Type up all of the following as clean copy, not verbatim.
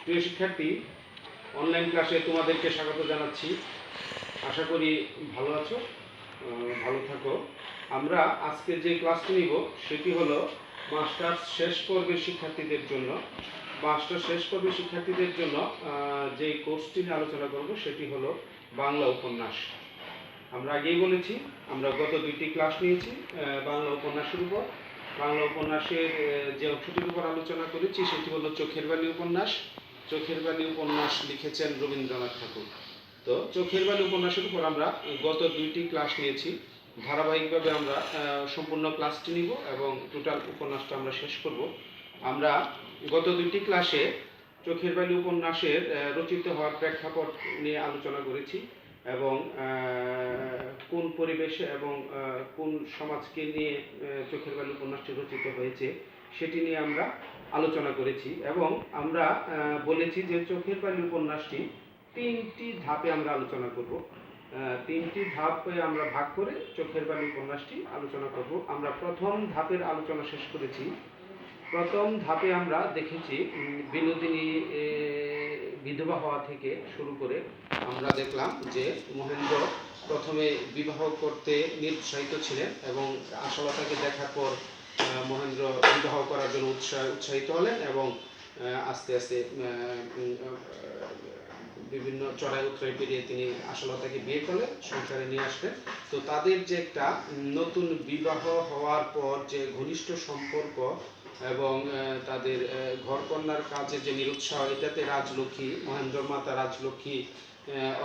প্রিয় শিক্ষার্থী, অনলাইন ক্লাসে তোমাদেরকে স্বাগত জানাচ্ছি। আশা করি ভালো আছো, ভালো থাকো। আমরা আজকে যে ক্লাসটি নিব সেটি হলো মাস্টার্স শেষ পর্বের শিক্ষার্থীদের জন্য। মাস্টার্স শেষ পর্বের শিক্ষার্থীদের জন্য যে কোর্সটি নিয়ে আলোচনা করব সেটি হলো বাংলা উপন্যাস। আমরা আগেই বলেছি আমরা গত দুইটি ক্লাস নিয়েছি বাংলা উপন্যাসের উপর। বাংলা উপন্যাসের যে অংশটির উপর আলোচনা করেছি সেটি হলো চোখের বালি উপন্যাস। চোখের বালি উপন্যাস লিখেছেন রবীন্দ্রনাথ ঠাকুর। তো চোখের বালি উপন্যাসের উপর আমরা গত দুইটি ক্লাস নিয়েছি। ধারাবাহিকভাবে আমরা সম্পূর্ণ ক্লাসটি নিব এবং টোটাল উপন্যাসটা আমরা শেষ করব। আমরা গত দুইটি ক্লাসে চোখের বালি উপন্যাসের রচিত হওয়ার প্রেক্ষাপট নিয়ে আলোচনা করেছি এবং কোন পরিবেশে এবং কোন সমাজকে নিয়ে চোখের বালি উপন্যাসটি রচিত হয়েছে সেটি নিয়ে আমরা আলোচনা করেছি এবং আমরা বলেছি যে চোখের বালি উপন্যাসটি তিনটি ধাপে আমরা আলোচনা করব। তিনটি ধাপে আমরা ভাগ করে চোখের বালি উপন্যাসটি আলোচনা করব। আমরা প্রথম ধাপের আলোচনা শেষ করেছি। প্রথম ধাপে আমরা দেখেছি বিনোদিনী বিধবা হওয়া থেকে শুরু করে আমরা দেখলাম যে মহেন্দ্র প্রথমে বিবাহ করতে নিরুৎসাহিত ছিলেন এবং আশালতাকে দেখার পর মহেন্দ্র বিবাহ করার জন্য উৎসাহিত হলেন এবং আস্তে আস্তে বিভিন্ন চড়াই উতরাই পেরিয়ে তিনি আশালতাকে বিয়ে করলেন, সংসারে নিয়ে আসলেন। তো তাদের যে একটা নতুন বিবাহ হওয়ার পর যে ঘনিষ্ঠ সম্পর্ক এবং তাদের ঘরকন্যার কাজে যে নিরুৎসাহ, এটাতে রাজলক্ষ্মী, মহেন্দ্রর মাতা রাজলক্ষ্মী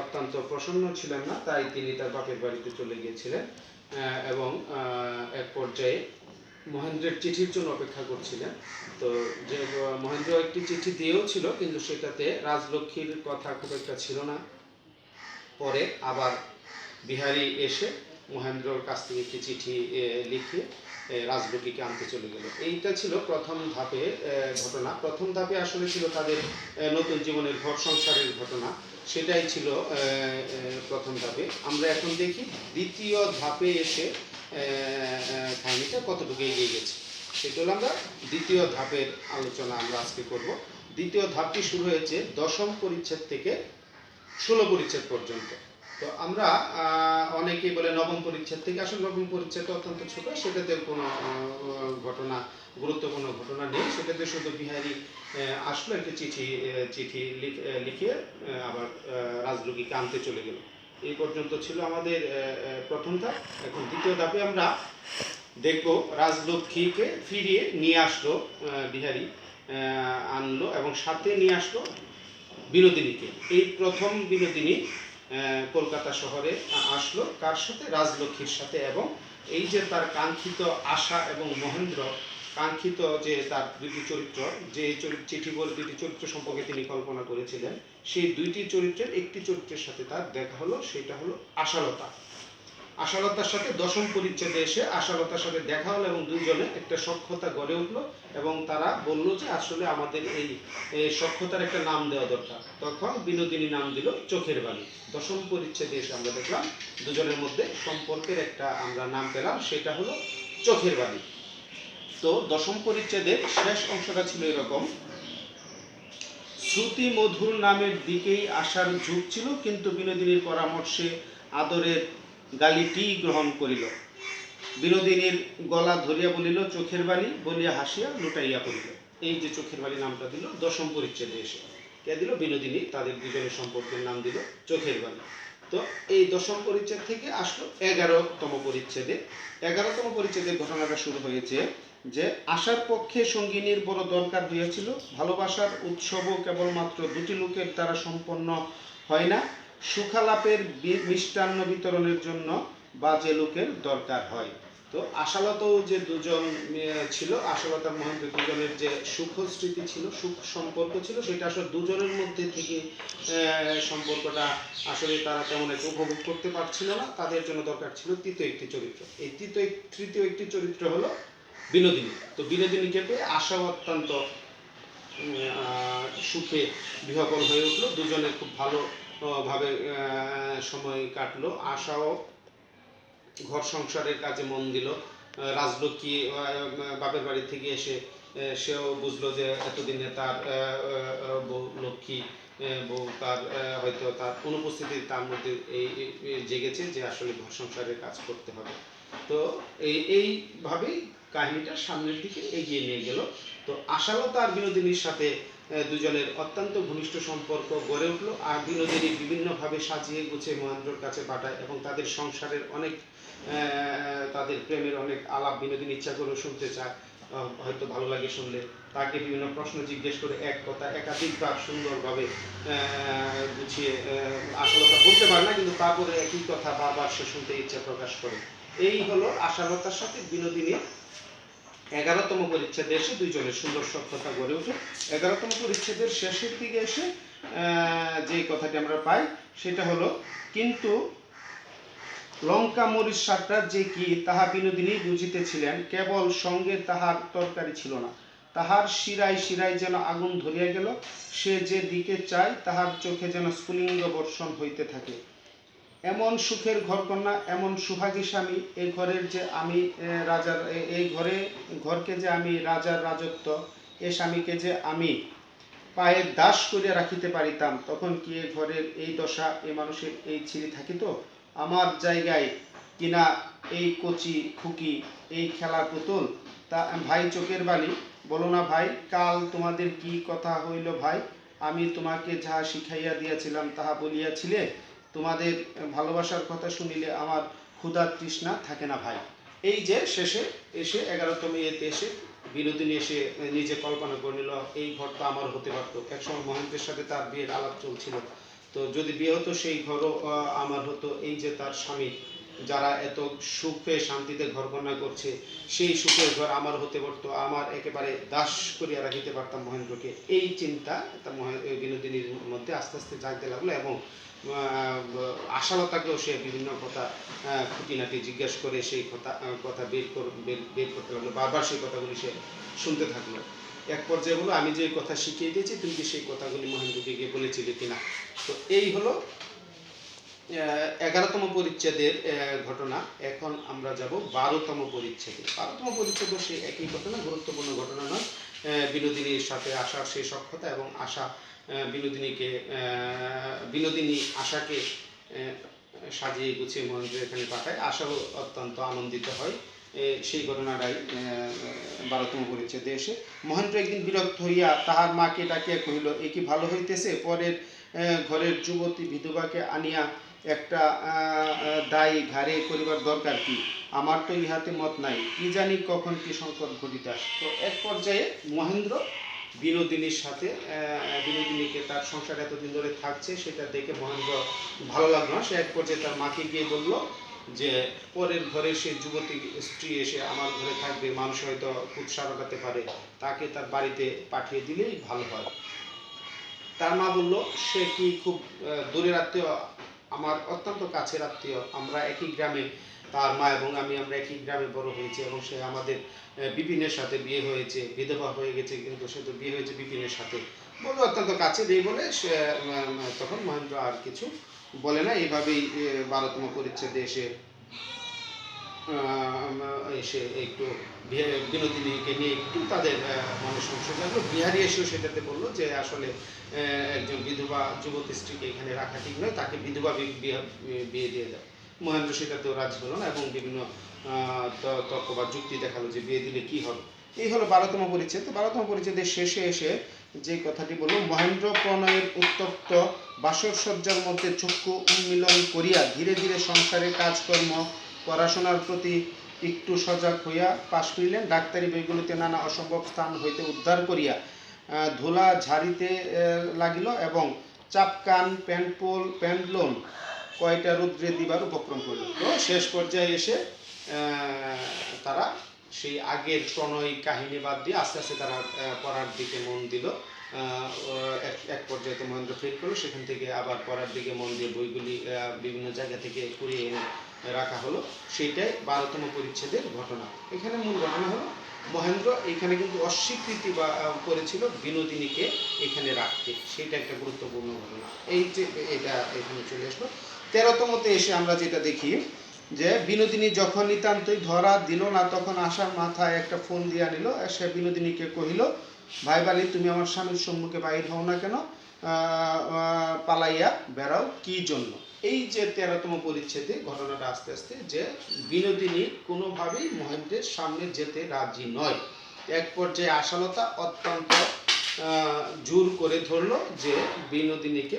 অত্যন্ত প্রসন্ন ছিলেন না, তাই তিনি তার বাপের বাড়িতে চলে গিয়েছিলেন এবং এক পর্যায়ে মহেন্দ্রের চিঠির জন্য অপেক্ষা করছিলেন। তো যে মহেন্দ্র একটি চিঠি দিয়েও ছিল কিন্তু সেটাতে রাজলক্ষ্মীর কথা খুব একটা ছিল না। পরে আবার বিহারী এসে মহেন্দ্রর কাছ থেকে একটি চিঠি লিখে রাজলক্ষ্মীকে আনতে চলে গেল। এইটা ছিল প্রথম ধাপে ঘটনা। প্রথম ধাপে আসলে ছিল তাদের নতুন জীবনের ঘর সংসারের ঘটনা, সেটাই ছিল প্রথম ধাপে। আমরা এখন দেখি দ্বিতীয় ধাপে এসে কাহিনীটা কতটুকু এগিয়ে গেছে, সেটা হলো আমরা দ্বিতীয় ধাপের আলোচনা আমরা আজকে করব। দ্বিতীয় ধাপটি শুরু হয়েছে 10ম পরিচ্ছেদ থেকে 16 পরিচ্ছেদ পর্যন্ত। তো আমরা অনেকেই বলে 9ম পরিচ্ছেদ থেকে, আসলে 9ম পরিচ্ছেদ অত্যন্ত ছোট, সেটাতে কোনো ঘটনা, গুরুত্বপূর্ণ ঘটনা নেই। সেটাতে শুধু বিহারী আসলো, একটি চিঠি লিখে আবার রাজলক্ষ্মীকে আনতে চলে গেল। এই পর্যন্ত ছিল আমাদের প্রথম ধাপ। এখন দ্বিতীয় ধাপে আমরা দেখব রাজলক্ষ্মীকে ফিরিয়ে নিয়ে আসলো বিহারী, আনলো এবং সাথে নিয়ে আসলো বিনোদিনীকে। এই প্রথম বিনোদিনী কলকাতা শহরে আসলো, কার সাথে? রাজলক্ষ্মীর সাথে। এবং এই যে তার কাঙ্ক্ষিত আশা এবং মহেন্দ্র কাঙ্ক্ষিত যে তার দুটি চরিত্র, যে চিঠি বলে দুটি চরিত্র সম্পর্কে তিনি কল্পনা করেছিলেন, সেই দুইটি চরিত্রের একটি চরিত্রের সাথে তার দেখা হলো, সেটা হলো আশালতা। আশালতার সাথে 10ম পরিচ্ছেদে এসে আশালতার সাথে দেখা হলো এবং দুইজনে একটা সখ্যতা গড়ে উঠলো এবং তারা বলল যে আসলে আমাদের এই সখ্যতার একটা নাম দেওয়া দরকার। তখন বিনোদিনী নাম দিল চোখের বালি। 10ম পরিচ্ছেদে এসে আমরা দেখলাম দুজনের মধ্যে সম্পর্কের একটা আমরা নাম পেলাম, সেটা হলো চোখের বালি। তো 10ম পরিচ্ছেদের শেষ অংশটা ছিল এরকম: শ্রুতি মধুর নামের দিকেই আসার ঝোঁক ছিল, কিন্তু বিনোদিনীর পরামর্শে আদরের গালিটি গ্রহণ করিল। বিনোদিনীর গলা ধরিয়া বলিল চোখের বালি, বলিয়া হাসিয়া লুটাইয়া পড়িল। এই যে চোখের বালি নামটা দিল 10ম পরিচ্ছেদে এসে। কে দিল? বিনোদিনী। তাদের দুজনের সম্পর্কের নাম দিল চোখের বালি। তো এই 10ম পরিচ্ছেদ থেকে আসলো 11তম পরিচ্ছেদে। 11তম পরিচ্ছেদের ঘটনাটা শুরু হয়েছে যে আশার পক্ষে সঙ্গিনীর বড় দরকার হইয়াছিল। ভালোবাসার উৎসবও কেবলমাত্র দুটি লোকের দ্বারা সম্পন্ন হয় না, সুখালাপের মিষ্টান্ন বিতরণের জন্য বাজে লোকের দরকার হয়। তো আশালতাও যে দুজন ছিল, আশালতা মহেন্দ্র দুজনের যে সুখ স্মৃতি ছিল, সুখ সম্পর্ক ছিল, সেটা আসলে দুজনের মধ্যে থেকে সম্পর্কটা আসলে তারা তেমন একটা উপভোগ করতে পারছিল না। তাদের জন্য দরকার ছিল তৃতীয় একটি চরিত্র। এই তৃতীয় একটি চরিত্র হলো বিনোদিনী। তো বিনোদিনীকে পেয়ে আশাও অত্যন্ত সুখে বিহ্বল হয়ে উঠলো। দুজনে খুব ভালোভাবে সময় কাটলো। আশাও ঘর সংসারের কাজে মন দিল। রাজলক্ষ্মী বাপের বাড়ি থেকে এসে সেও বুঝলো যে এতদিনে তার বউ লক্ষ্মী, বউ তার হয়তো তার অনুপস্থিতি তার মধ্যে এই জেগেছে যে আসলে ঘর সংসারের কাজ করতে হবে। তো এইভাবেই কাহিনীটা সামনের দিকে এগিয়ে নিয়ে গেল। তো আশালতা আর বিনোদিনীর সাথে দুজনের অত্যন্ত ঘনিষ্ঠ সম্পর্ক গড়ে উঠলো। আর বিনোদিনী বিভিন্নভাবে সাজিয়ে গুছিয়ে মহেন্দ্রর কাছে পাঠায় এবং তাদের সংসারের অনেক তাদের প্রেমের অনেক আলাপ বিনোদিনী ইচ্ছা করে শুনতে চায়, হয়তো ভালো লাগে শুনলে। তাকে বিভিন্ন প্রশ্ন জিজ্ঞেস করে এক কথা একাধিকবার সুন্দরভাবে গুছিয়ে আশালতা বলতে পারে না, কিন্তু তারপরে একই কথা বারবার সে শুনতে ইচ্ছা প্রকাশ করে। এই হলো আশালতার সাথে বিনোদিনীর 11তম পরিচ্ছেদে এসে দুইজনের সুন্দর সখ্যতা গড়ে ওঠে। 11তম পরিচ্ছেদের শেষের দিকে এসে যে কথাটি আমরা পাই সেটা হলো, কিন্তু লঙ্কা মরিচ শাকটা যে কি তাহা বিনোদিনী বুঝিতেছিলেন, কেবল সঙ্গে তাহার তরকারি ছিল না। তাহার শিরায় শিরায় যেন আগুন ধরিয়া গেল। সে যে দিকে চায় তাহার চোখে যেন স্ফুলিঙ্গ বর্ষণ হইতে থাকে। এমন সুখের ঘরকন্যা, এমন সুহাগী স্বামী, এই ঘরের যে আমি রাজার, এই ঘরকে যে আমি রাজার রাজত্ব, এ স্বামীকে যে আমি পায়ের দাস করিয়া রাখিতে পারিতাম, তখন কি এ ঘরের এই দশা, এ মানুষের এই ছিঁড়ি থাকিত? আমার জায়গায় কিনা এই কচি খুকি, এই খেলার পুতুল। তা ভাই চোখের বালি, বলো না ভাই, কাল তোমাদের কি কথা হইল ভাই? আমি তোমাকে যাহা শিখাইয়া দিয়াছিলাম তাহা বলিয়াছিলে। তোমাদের ভালোবাসার কথা শুনিলে আমার ক্ষুধা তৃষ্ণা থাকে না ভাই। এই যে শেষে এসে 11তম ইয়েতে এসে বিনোদিনী এসে নিজে কল্পনা করে নিল এই ঘরটা আমার হতে পারতো। একসময় মহেন্দ্রের সাথে তার বিয়ের আলাপ চলছিল, তো যদি বিয়ে হতো সেই ঘরও আমার হতো। এই যে তার স্বামী যারা এত সুখে শান্তিতে ঘর কন্যা করছে, সেই সুখের ঘর আমার হতে পারতো, আমার একেবারে দাস করিয়া রাখিতে পারতাম মহেন্দ্রকে। এই চিন্তা বিনোদিনীর মধ্যে আস্তে আস্তে জাগতে লাগলো এবং আশালতাকেও সে বিভিন্ন কথা খুঁটিনাটি জিজ্ঞেস করে সেই কথা বের করতে লাগলো। বারবার সেই কথাগুলি সে শুনতে থাকলো। এক পর্যায়ে বলো, আমি যে কথা শিখিয়ে দিয়েছি তুমি কি সেই কথাগুলি মহেন্দ্রকে গিয়ে বলেছিলে কিনা। তো এই হলো 11তম পরিচ্ছেদের ঘটনা। এখন আমরা যাব 12তম পরিচ্ছেদে। 12তম পরিচ্ছেদও সেই একই ঘটনা, গুরুত্বপূর্ণ ঘটনা নয়। বিনোদিনীর সাথে আশার সেই সখ্যতা এবং আশা বিনোদিনী আশাকে সাজিয়ে গুছিয়ে মহেন্দ্র এখানে পাঠায়। আশাও অত্যন্ত আনন্দিত হয়। সেই ঘটনাটাই 12তম পরিচ্ছেদে এসে। মহেন্দ্র একদিন বিরক্ত হইয়া তাহার মাকে ডাকিয়া কহিল, এ কি ভালো হইতেছে? পরের ঘরের যুবতী বিধবাকে আনিয়া একটা দায় ঘাড়ে করিবার দরকার কি? আমার তো ইহাতে মত নাই, কি জানি কখন কি সংকট ঘটিতে আসে। তো এক পর্যায়ে মহেন্দ্র বিনোদিনীর সাথে বিনোদিনীকে তার সংসার এতদিন ধরে থাকছে সেটা দেখে মহেন্দ্র ভালো লাগলো না। সে এক পর্যায়ে তার মাকে গিয়ে বলল যে পরের ঘরে সে যুবতী স্ত্রী এসে আমার ঘরে থাকবে, মানুষ হয়তো কুৎসা রটাতে পারে, তাকে তার বাড়িতে পাঠিয়ে দিলেই ভালো হয়। তার মা বলল, সে কি খুব দূরের আত্মীয়? আমার অত্যন্ত কাছের আত্মীয়, আমরা একই গ্রামে, তার মা এবং আমরা একই গ্রামে বড় হয়েছি এবং সে আমাদের বিপিনের সাথে বিয়ে হয়েছে, বিধবা হয়ে গেছে, কিন্তু সে তো বিয়ে হয়েছে বিপিনের সাথে। বললো অত্যন্ত কাছের, এই বলে সে তখন মহেন্দ্র আর কিছু বলে না। এইভাবেই 12তম পরিচ্ছেদে এসে এসে একটু বিনোদিনীকে নিয়ে একটু তাদের মনে সংশয় লাগলো। বিহারি এসেও সেটাতে বললো যে আসলে একজন বিধবা যুবতী স্ত্রীকে এখানে রাখা ঠিক নয়, তাকে বিধবা বিয়ে দিয়ে দাও। মহেন্দ্র সেটাতেও রাজি হলো না এবং বিভিন্ন তর্ক বা যুক্তি দেখালো যে বিয়ে দিলে কি হবে। এই হলো 12তম পরিচ্ছেদ। 12তম পরিচ্ছেদের শেষে এসে যে কথাটি বলল, মহেন্দ্র প্রণয়ের উত্তপ্ত বাসর সজ্জার মধ্যে চক্ষু উন্মিলন করিয়া ধীরে ধীরে সংসারের কাজকর্ম পড়াশোনার প্রতি একটু সজাগ হইয়া পাশ ফিরিলেন। ডাক্তারি বইগুলিতে নানা অসম্ভব স্থান হইতে উদ্ধার করিয়া ধুলা ঝাড়িতে লাগিল এবং চাপকান প্যান্টলোন কয়টা রুদ্রে দিবার উপক্রম করল। তো শেষ পর্যায়ে এসে তারা সেই আগের প্রণয় কাহিনী বাদ দিয়ে আস্তে আস্তে তারা পড়ার দিকে মন দিল। এক পর্যায়ে তো মহেন্দ্র ফিট করলো, সেখান থেকে আবার পড়ার দিকে মন দিয়ে বইগুলি বিভিন্ন জায়গা থেকে কুড়িয়ে এনে রাখা হলো। সেইটাই 12তম পরিচ্ছেদের ঘটনা। এখানে মূল ঘটনা হলো মহেন্দ্র এখানে কিন্তু অস্বীকৃতি করেছিল বিনোদিনীকে এখানে রাখতে, সেটা একটা গুরুত্বপূর্ণ ঘটনা। এই যে এটা এখানে চলে আসলো। 13তমতে এসে আমরা যেটা দেখি, যে বিনোদিনী যখন নিতান্তই ধরা দিল না তখন আশার মাথায় একটা ফোন দিয়া নিল। সে বিনোদিনীকে কহিল, ভাই বালি তুমি আমার স্বামীর সম্মুখে বাহির হও না কেন, পালাইয়া বেড়াও কি জন্য। এই যে 13তম পরিচ্ছেদে ঘটনাটা আস্তে আস্তে যে বিনোদিনী কোনোভাবেই মহেন্দ্রের সামনে যেতে রাজি নয়। এক পর্যায়ে আশালতা অত্যন্ত জোর করে ধরলো যে বিনোদিনীকে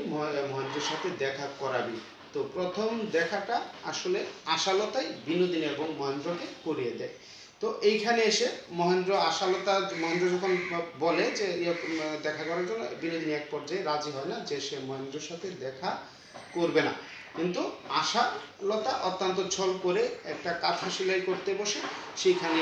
মহেন্দ্রের সাথে দেখা করাবি। তো প্রথম দেখাটা আসলে আশালতাই বিনোদিনী এবং মহেন্দ্রকে করিয়ে দেয়। তো এইখানে এসে মহেন্দ্র যখন বলে যে দেখা করার জন্য, বিনোদিনী এক পর্যায়ে রাজি হয় না যে সে মহেন্দ্রের সাথে দেখা করবে না। কিন্তু আশালতা অত্যন্ত ছল করে একটা কাঁথা সেলাই করতে বসে সেইখানে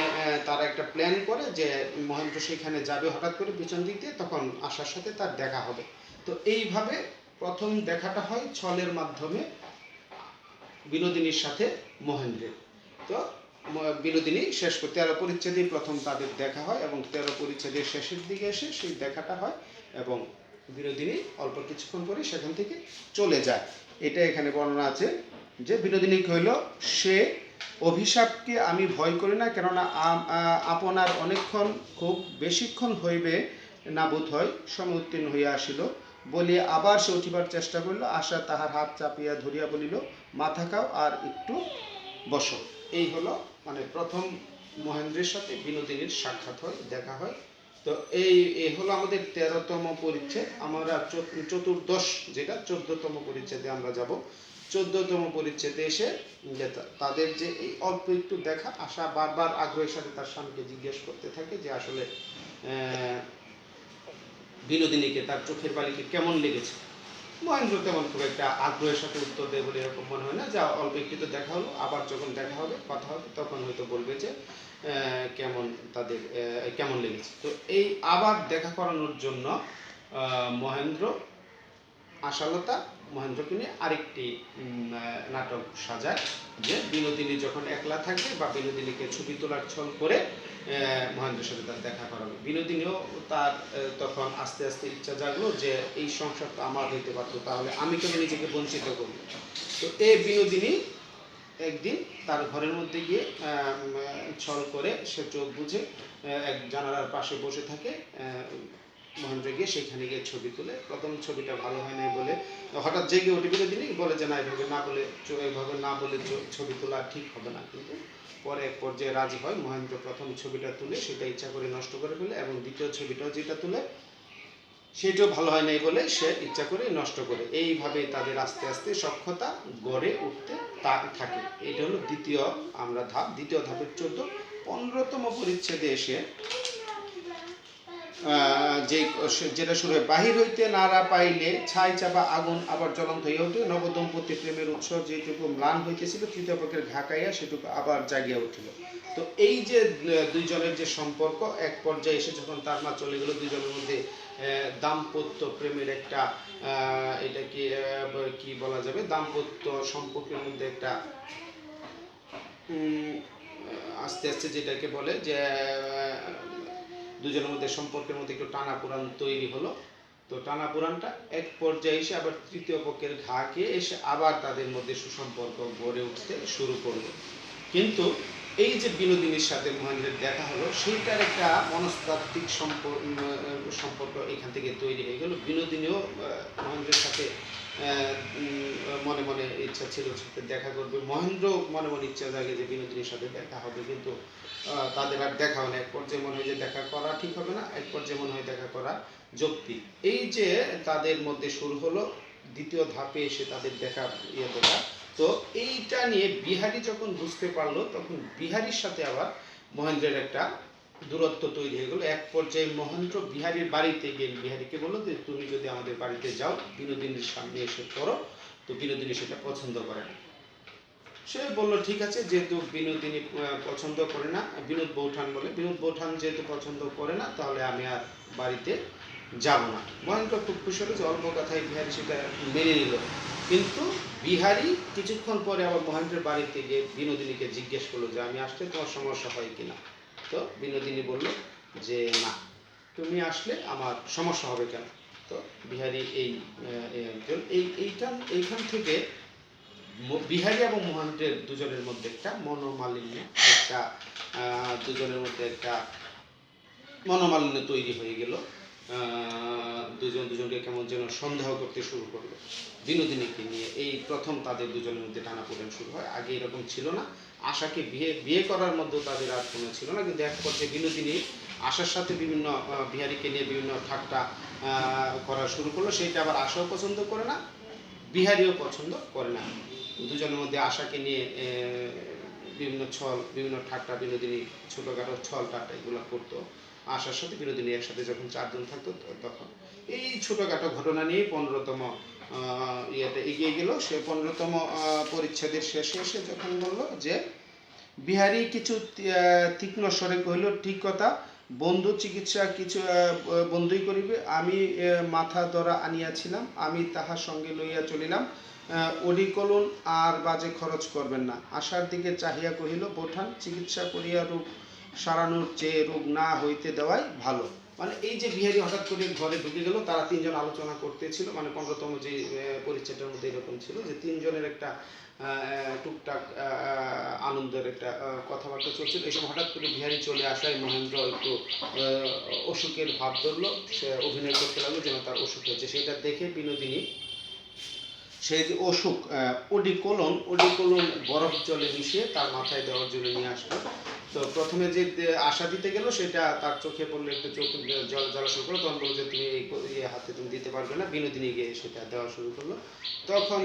তারা একটা প্ল্যান করে যে মহেন্দ্র সেইখানে যাবে হঠাৎ করে পিছন দিক দিয়ে, তখন আশার সাথে তার দেখা হবে। তো এইভাবে প্রথম দেখাটা হয় ছলের মাধ্যমে বিনোদিনীর সাথে মহেন্দ্রের। তো বিনোদিনী শেষ করে 13 পরিচ্ছেদে প্রথম তাদের দেখা হয় এবং 13 পরিচ্ছেদের শেষের দিকে এসে সেই দেখাটা হয় এবং বিনোদিনী অল্প কিছুক্ষণ পরে সেখান থেকে চলে যায়। এটা এখানে বর্ণনা আছে যে বিনোদিনী কহিল, সে অভিশাপকে আমি ভয় করি না, কেননা আপনার অনেকক্ষণ খুব বেশিক্ষণ হইবে না বোধ হয় সময় উত্তীর্ণ হইয়া আসিল বলিয়া আবার সে উঠিবার চেষ্টা করিল। আশা তাহার হাত চাপিয়া ধরিয়া বলিল, মাথা খাও আর একটু বসো। এই হলো মানে প্রথম মহেন্দ্রের সাথে বিনোদিনীর সাক্ষাৎ হয়, দেখা হয়। তো এই হলো আমাদের 13তম পরিচ্ছেদ। আমরা চতুর্দশ যেটা 14তম পরিচ্ছেদে আমরা যাব। 14তম পরিচ্ছেদে এসে তাদের যে এই অল্প একটু দেখা, আশা বারবার আগ্রহের সাথে তার স্বামীকে জিজ্ঞেস করতে থাকে যে আসলে বিনোদিনীকে তার চোখের বালিকে কেমন লেগেছে। মহেন্দ্র তেমন খুব একটা আগ্রহের সাথে উত্তর দেয় বলে এরকম মনে হয় না, যা অল্প একটু তো দেখা হলো, আবার যখন দেখা হবে কথা হবে তখন হয়তো বলবে যে তাদের কেমন লেগেছে। তো এই আবার দেখা করানোর জন্য মহেন্দ্র আশালতা মহেন্দ্রকে নিয়ে আরেকটি নাটক সাজায় যে বিনোদিনী যখন একলা থাকবে বা বিনোদিনীকে ছবি তোলার ছল করে মহেন্দ্রের সাথে তার দেখা করাবে। বিনোদিনীও তার তখন আস্তে আস্তে ইচ্ছা জাগলো যে এই সংসার তো আমার হইতে পারতো, তাহলে আমি কেন নিজেকে বঞ্চিত করব। তো এই বিনোদিনী একদিন তার ঘরের মধ্যে গিয়ে ছল করে সে চোখ বুঝে এক জানালার পাশে বসে থাকে। মহেন্দ্র গিয়ে সেখানে গিয়ে ছবি তুলে। প্রথম ছবিটা ভালো হয় নাই বলে হঠাৎ জেগে উঠে বিনোদিনী বলে যে না, এইভাবে না বলে ছবি তোলা ঠিক হবে না। কিন্তু পরে এক পর্যায়ে রাজি হয়। মহেন্দ্র প্রথম ছবিটা তুলে সেটা ইচ্ছা করে নষ্ট করে ফেলে এবং দ্বিতীয় ছবিটাও যেটা তুলে সেটাও ভালো হয় নাই বলে সে ইচ্ছা করে নষ্ট করে। এইভাবে তাদের আস্তে আস্তে সখ্যতা গড়ে উঠতে থাকে। এটা হলো দ্বিতীয় ধাপ। দ্বিতীয় ধাপের 15তম পরিচ্ছেদে এসে যেটা শুরু হয়, বাহির হইতে নাড়া পাইলে ছাই চাপা আগুন আবার জ্বলন্ত হইয়া উঠে, নবদম্পতি প্রেমের উৎসব যেটুকু ম্লান হইতেছিল তৃতীয় পক্ষের ঘাকাইয়া সেটুকু আবার জাগিয়া উঠিল। তো এই যে দুইজনের যে সম্পর্ক এক পর্যায়ে এসে যখন তার মা চলে গেল, দুইজনের মধ্যে দাম্পত্য প্রেমের একটা এটা কি বলা যাবে, দাম্পত্য সম্পর্কের মধ্যে একটা আস্তে আস্তে যেটাকে বলে যে দুজনের মধ্যে সম্পর্কের মধ্যে একটু টানাপোড়ান তৈরি হলো। তো টানাপোড়ানটা এক পর্যায়ে এসে আবার তৃতীয় পক্ষের ঘাকে এসে আবার তাদের মধ্যে সুসম্পর্ক গড়ে উঠতে শুরু করলো। কিন্তু এই যে বিনোদিনীর সাথে মহেন্দ্রের দেখা হলো সেইটার একটা মনস্তাত্ত্বিক সম্পর্ক এখান থেকে তৈরি হয়ে গেল। বিনোদিনীও মহেন্দ্রের সাথে মনে মনে ইচ্ছা ছিল সাথে দেখা করবে, মহেন্দ্র মনে মনে ইচ্ছা জাগে যে বিনোদিনীর সাথে দেখা হবে, কিন্তু তাদের আর দেখা হয় না। এক পর্যায়ে মনে হয় যে দেখা করা ঠিক হবে না, এক পর্যায়ে মনে হয় দেখা করা যৌক্তিক। এই যে তাদের মধ্যে শুরু হলো দ্বিতীয় ধাপে এসে তাদের দেখা দেখা। তো এইটা নিয়ে বিহারী যখন বুঝতে পারলো তখন বিহারীর সাথে আবার মহেন্দ্রের একটা দূরত্ব তৈরি হয়ে গেল। এক পর্যায়ে মহেন্দ্র বিহারীর বাড়িতে গিয়ে বিহারীকে বললো যে তুমি যদি আমাদের বাড়িতে যাও বিনোদিনীর সামনে এসে পড়ো। তো বিনোদিনী সেটা পছন্দ করে না। সে বলল ঠিক আছে, যেহেতু বিনোদিনী পছন্দ করে না, বিনোদ বৌঠান বলে, বিনোদ বৌঠান যেহেতু পছন্দ করে না তাহলে আমি আর বাড়িতে যাব না। মহেন্দ্র খুব খুশি হলো যে অল্প কথায় বিহারী সেটা মেনে নিল। কিন্তু বিহারী কিছুক্ষণ পরে আবার মহেন্দ্রের বাড়িতে গিয়ে বিনোদিনীকে জিজ্ঞেস করলো যে আমি আসলে তোমার সমস্যা হয় কিনা। তো বিনোদিনী বলল যে না, তুমি আসলে আমার সমস্যা হবে কেন। তো বিহারী এইখান থেকে বিহারী এবং মহেন্দ্রের দুজনের মধ্যে একটা মনোমালিন্য, একটা দুজনের মধ্যে একটা মনোমালিন্য তৈরি হয়ে গেল। দুজন দুজনকে কেমন যেন সন্দেহ করতে শুরু করলো বিনোদিনীকে নিয়ে। এই প্রথম তাদের দুজনের মধ্যে টানাপোড়েন শুরু হয়। আগে এরকম ছিল না। আশাকে বিয়ে করার মধ্যেও তাদের আর কোনো ছিল না, কিন্তু এক পর্যায়ে বিনোদিনী আশার সাথে বিভিন্ন বিহারীকে নিয়ে বিভিন্ন ঠাট্টা করা শুরু করলো। সেইটা আবার আশাও পছন্দ করে না, বিহারীও পছন্দ করে না। দুজনের মধ্যে আশাকে নিয়ে বিভিন্ন ছল, বিভিন্ন ঠাট্টা বিনোদিনী ছোটোখাটো ছল ঠাট্টা এগুলো করতো। আশার সাথে বিনোদিনী একসাথে যখন 4 জন থাকতো তখন এই ছোটোখাটো ঘটনা নিয়ে 15তম ইয়েতে এগিয়ে গেল। সে 15তম পরিচ্ছেদের শেষে এসে যখন বলল যে বিহারী কিছু তীক্ষ্ণ স্বরে কহিল, ঠিক কথা, বন্ধু চিকিৎসা কিছু বন্ধুই করিবে। আমি মাথা ধরা আনিয়াছিলাম, আমি তাহার সঙ্গে লইয়া চলিলাম। অডিকলন আর বাজে খরচ করবেন না। আশার দিকে চাহিয়া কহিল, বোঠান, চিকিৎসা করিয়া রোগ সারানোর চেয়ে রোগ না হইতে দেওয়াই ভালো। মানে এই যে বিহারী হঠাৎ করে ঘরে ঢুকে গেল, তারা 3 জন আলোচনা করতেছিল। মানে 15তম যে পরিচ্ছেদের মধ্যে এরকম ছিল যে 3 জনের একটা টুকটাক আনন্দের একটা কথাবার্তা চলছিল। এই সময় হঠাৎ করে বিহারী চলে আসায় মহেন্দ্র একটু অসুখের ভাব ধরলো। সে অভিনয় করতে লাগলো যেন তার অসুখ হয়েছে। সেটা দেখে বিনোদিনী সেই যে অসুখ ওডিকোলন বরফ জলে মিশিয়ে তার মাথায় দেওয়ার জন্য নিয়ে আসলো। তো প্রথমে যে আশা দিতে গেল সেটা তার চোখে পড়লে একটু চোখ জ্বলা শুরু করলো। তখন বললো যে তুমি এই হাতে তুমি দিতে পারবে না। বিনোদিনী গিয়ে সেটা দেওয়া শুরু করলো। তখন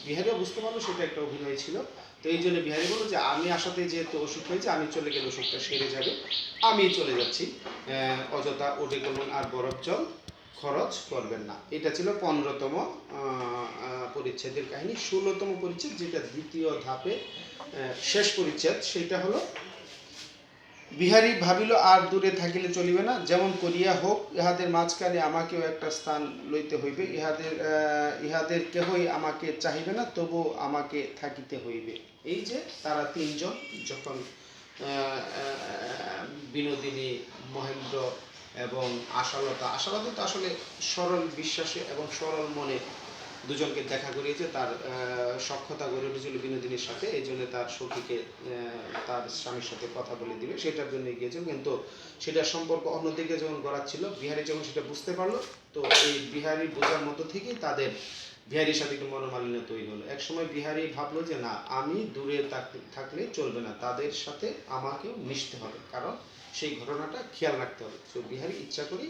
বিহারীও বুঝতে পারলো সেটা একটা অভিনয় ছিল। তো এই জন্য বিহারী বললো যে আমি আশাতে যেহেতু অসুখ হয়েছে, আমি চলে গেলে অসুখটা সেরে যাবে, আমি চলে যাচ্ছি, অযথা ওডিকোলন আর বরফ জল খরচ করবেন না। এটা ছিল 15তম পরিচ্ছেদের কাহিনী। 16তম পরিচ্ছেদ, যেটা দ্বিতীয় ধাপে শেষ পরিচ্ছেদ, সেটা হলো বিহারী ভাবিল আর দূরে থাকিলে চলিবে না, যেমন করিয়া হোক ইহাদের মাঝখানে আমাকেও একটা স্থান লইতে হইবে। ইহাদের কেহই আমাকে চাহিবে না, তবু আমাকে থাকিতে হইবে। এই যে তারা 3 জন যখন বিনোদিনী, মহেন্দ্র এবং আশালতা তো আসলে সরল বিশ্বাসে এবং সরল মনে দুজনকে দেখা করিয়েছে। তার সখ্যতা গড়ে উঠেছিল বিনোদিনীর সাথে, এই জন্য তার সখীকে তার স্বামীর সাথে কথা বলে দিবে সেটার জন্য গিয়েছিল। কিন্তু সেটার সম্পর্ক অন্যদিকে যখন গড়াচ্ছিল, বিহারী যখন সেটা বুঝতে পারলো, তো এই বিহারী বোঝার মতো থেকেই তাদের বিহারীর সাথে একটু মনোমালিন্য তৈরি হলো। একসময় বিহারী ভাবলো যে না, আমি দূরে থাকলে চলবে না, তাদের সাথে আমাকেও মিশতে হবে, কারণ সেই ঘটনাটা খেয়াল রাখতে হবে। তো বিহারী ইচ্ছা করি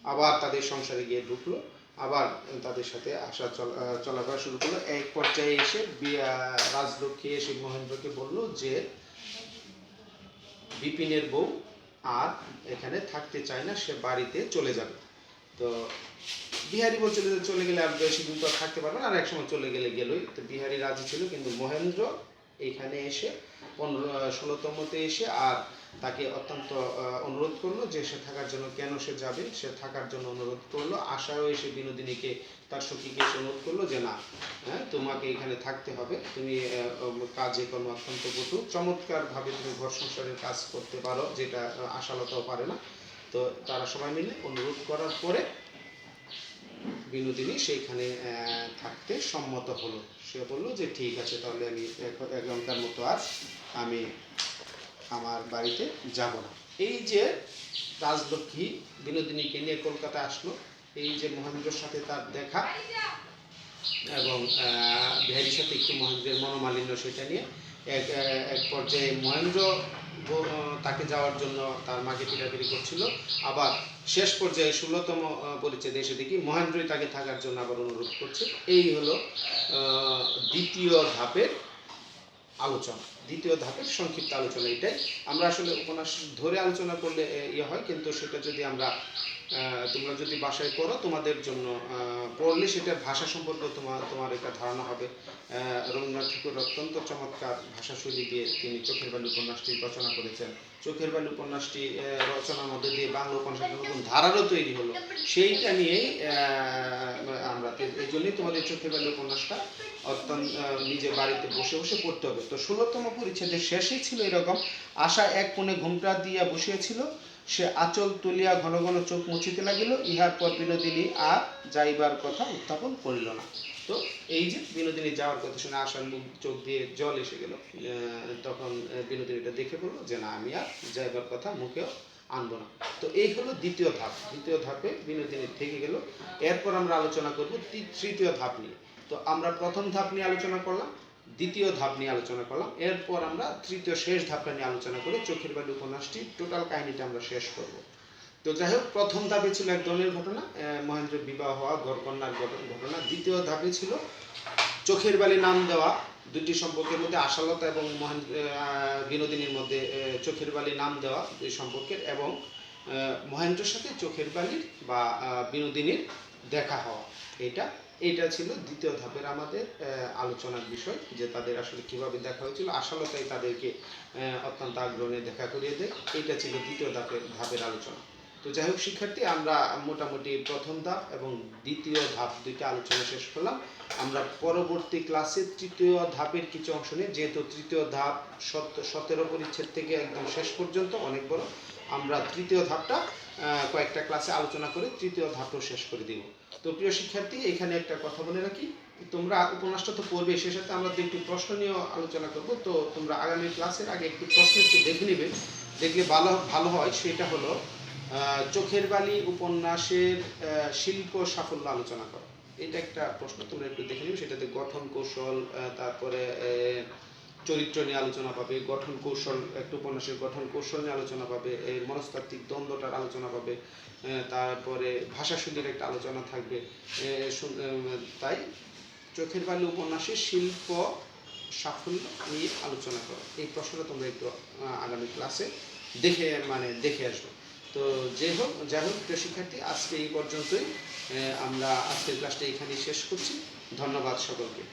আবার তাদের সংসারে গিয়ে ঢুকলো, আবার তাদের সাথে চলাফেরা শুরু করলো। এক পর্যায়ে এসে রাজলক্ষ্মী এসে মহেন্দ্রকে বলল যে বিপিনের বউ আর এখানে থাকতে চায় না, সে বাড়িতে চলে যাবে। তো বিহারী বলছিল যে চলে গেলে আর বেশি দিন তো থাকতে পারবে না, আর একসময় চলে গেলেই। তো বিহারী রাজি ছিল, কিন্তু মহেন্দ্র এইখানে এসে 16তমতে এসে আর তাকে অত্যন্ত অনুরোধ করলো যে সে থাকার জন্য, কেন সে যাবে, সে থাকার জন্য অনুরোধ করলো। আশাও এসে বিনোদিনীকে, তার সখীকে এসে অনুরোধ করলো যে না, তোমাকে এখানে থাকতে হবে, তুমি কাজে কর্ম অত্যন্ত পটু, চমৎকারভাবে তুমি ঘর সংসারের কাজ করতে পারো, যেটা আশালতাও পারে না। তো তারা সবাই মিলে অনুরোধ করার পরে বিনোদিনী সেইখানে থাকতে সম্মত হলো। সে বললো যে ঠিক আছে, তাহলে আমি এখনকার মতো আর আমি আমার বাড়িতে যাব না। এই যে রাজলক্ষ্মী বিনোদিনীকে নিয়ে কলকাতা আসলো, এই যে মহেন্দ্রের সাথে তার দেখা এবং বিহারীর সাথে একটু মহেন্দ্রের মনোমালিন্য, সেটা নিয়ে এক পর্যায়ে মহেন্দ্র তাকে যাওয়ার জন্য তার মাকে পিটাপিটি করছিল। আবার শেষ পর্যায়ে 16তম পরিচ্ছেদে এসে দেখি মহেন্দ্রই তাকে থাকার জন্য আবার অনুরোধ করছে। এই হলো দ্বিতীয় ধাপের আলোচনা, দ্বিতীয় ধাপের সংক্ষিপ্ত আলোচনা। এটাই আমরা আসলে উপন্যাস ধরে আলোচনা করলে ইয়ে হয়, কিন্তু সেটা যদি আমরা তোমরা যদি বাসায় পড়ো, তোমাদের জন্য পড়লে সেটার ভাষা সম্পর্কে তোমার একটা ধারণা হবে। রবীন্দ্রনাথ ঠাকুর অত্যন্ত চমৎকার ভাষাশৈলী দিয়ে তিনি চোখের বালি উপন্যাসটি রচনা করেছেন। চোখের বালি উপন্যাসটি রচনার মধ্যে দিয়ে বাংলা উপন্যাসের নতুন ধারারও তৈরি হলো, সেইটা নিয়েই আমরা, এই জন্যই তোমাদের চোখের বালি উপন্যাসটা অত্যন্ত নিজে বাড়িতে বসে বসে পড়তে হবে। তো 16তম পরিচ্ছেদের শেষেই ছিল এরকম, আশা এক কোণে ঘোমটা দিয়া বসিয়েছিল, সে আঁচল তুলিয়া ঘন ঘন চোখ মুছিতে লাগিল। ইহার পর বিনোদিনী আর যাইবার কথা উত্থাপন করিল না। তো এই যে বিনোদিনী যাওয়ার কথা শুনে আশার মুখ চোখ দিয়ে জল এসে গেল। তখন বিনোদিনী এটা দেখে বললো যে না, আমি আর যাইবার কথা মুখেও আনবো না। তো এই হলো দ্বিতীয় ধাপ। দ্বিতীয় ধাপে বিনোদিনী থেকে গেল। এরপর আমরা আলোচনা করব তৃতীয় ধাপ নিয়ে। তো আমরা প্রথম ধাপ নিয়ে আলোচনা করলাম, দ্বিতীয় ধাপ নিয়ে আলোচনা করলাম, এরপর আমরা তৃতীয় শেষ ধাপটা নিয়ে আলোচনা করে চোখের বালি উপন্যাসটি টোটাল কাহিনীটা আমরা শেষ করব। তো যাই হোক, প্রথম ধাপে ছিল এক ধরনের ঘটনা, মহেন্দ্রের বিবাহ হওয়া, ঘরকন্যার ঘটনা। দ্বিতীয় ধাপে ছিল চোখের বালি নাম দেওয়া দুটি সম্পর্কের মধ্যে, আশালতা এবং বিনোদিনীর মধ্যে চোখের বালি নাম দেওয়া দুই সম্পর্কের, এবং মহেন্দ্রের সাথে চোখের বালির বা বিনোদিনীর দেখা হওয়া। এইটা ছিল দ্বিতীয় ধাপের আমাদের আলোচনার বিষয়, যে তাদের আসলে কিভাবে দেখা হয়েছিল। আশালতাই তাদেরকে অত্যন্ত আগ্রহে দেখা করিয়ে দেয়। এইটা ছিল দ্বিতীয় ধাপের আলোচনা। তো যাই হোক শিক্ষার্থী, আমরা মোটামুটি প্রথম ধাপ এবং দ্বিতীয় ধাপ দুইটা আলোচনা শেষ করলাম। আমরা পরবর্তী ক্লাসে তৃতীয় ধাপের কিছু অংশ নিয়ে, যেহেতু তৃতীয় ধাপ 17 পরিচ্ছেদ থেকে একদম শেষ পর্যন্ত অনেক বড়, আমরা তৃতীয় ধাপটা কয়েকটা ক্লাসে আলোচনা করে তৃতীয় ধাপও শেষ করে দিব। তো প্রিয় শিক্ষার্থী, এখানে একটা কথা বলে রাখি, তোমরা উপন্যাসটা তো পড়বে, সে সাথে আমরা একটু প্রশ্ন নিয়েও আলোচনা করব। তো তোমরা আগামী ক্লাসের আগে একটু প্রশ্ন একটু দেখে নিবে, দেখলে ভালো হয়। সেটা হলো চোখের বালি উপন্যাসের শিল্প সাফল্য আলোচনা করো। এটা একটা প্রশ্ন, তোমরা একটু দেখে নিবে। সেটাতে গঠন কৌশল, তারপরে চরিত্র নিয়ে আলোচনা পাবে, গঠন কৌশল, একটা উপন্যাসের গঠন কৌশল নিয়ে আলোচনা পাবে, এই মনস্তাত্ত্বিক দ্বন্দ্বটার আলোচনা পাবে, তারপরে ভাষাশৈলীর একটা আলোচনা থাকবে। তাই চোখের বালি উপন্যাসের শিল্প সাফল্য নিয়ে আলোচনা করো। এই প্রশ্নটা তোমরা একটু আগামী ক্লাসে দেখে আসবে। তো যাই হোক প্রিয় শিক্ষার্থী, আজকে এই পর্যন্তই। আমরা আজকের ক্লাসটা এখানেই শেষ করছি। ধন্যবাদ সকলকে।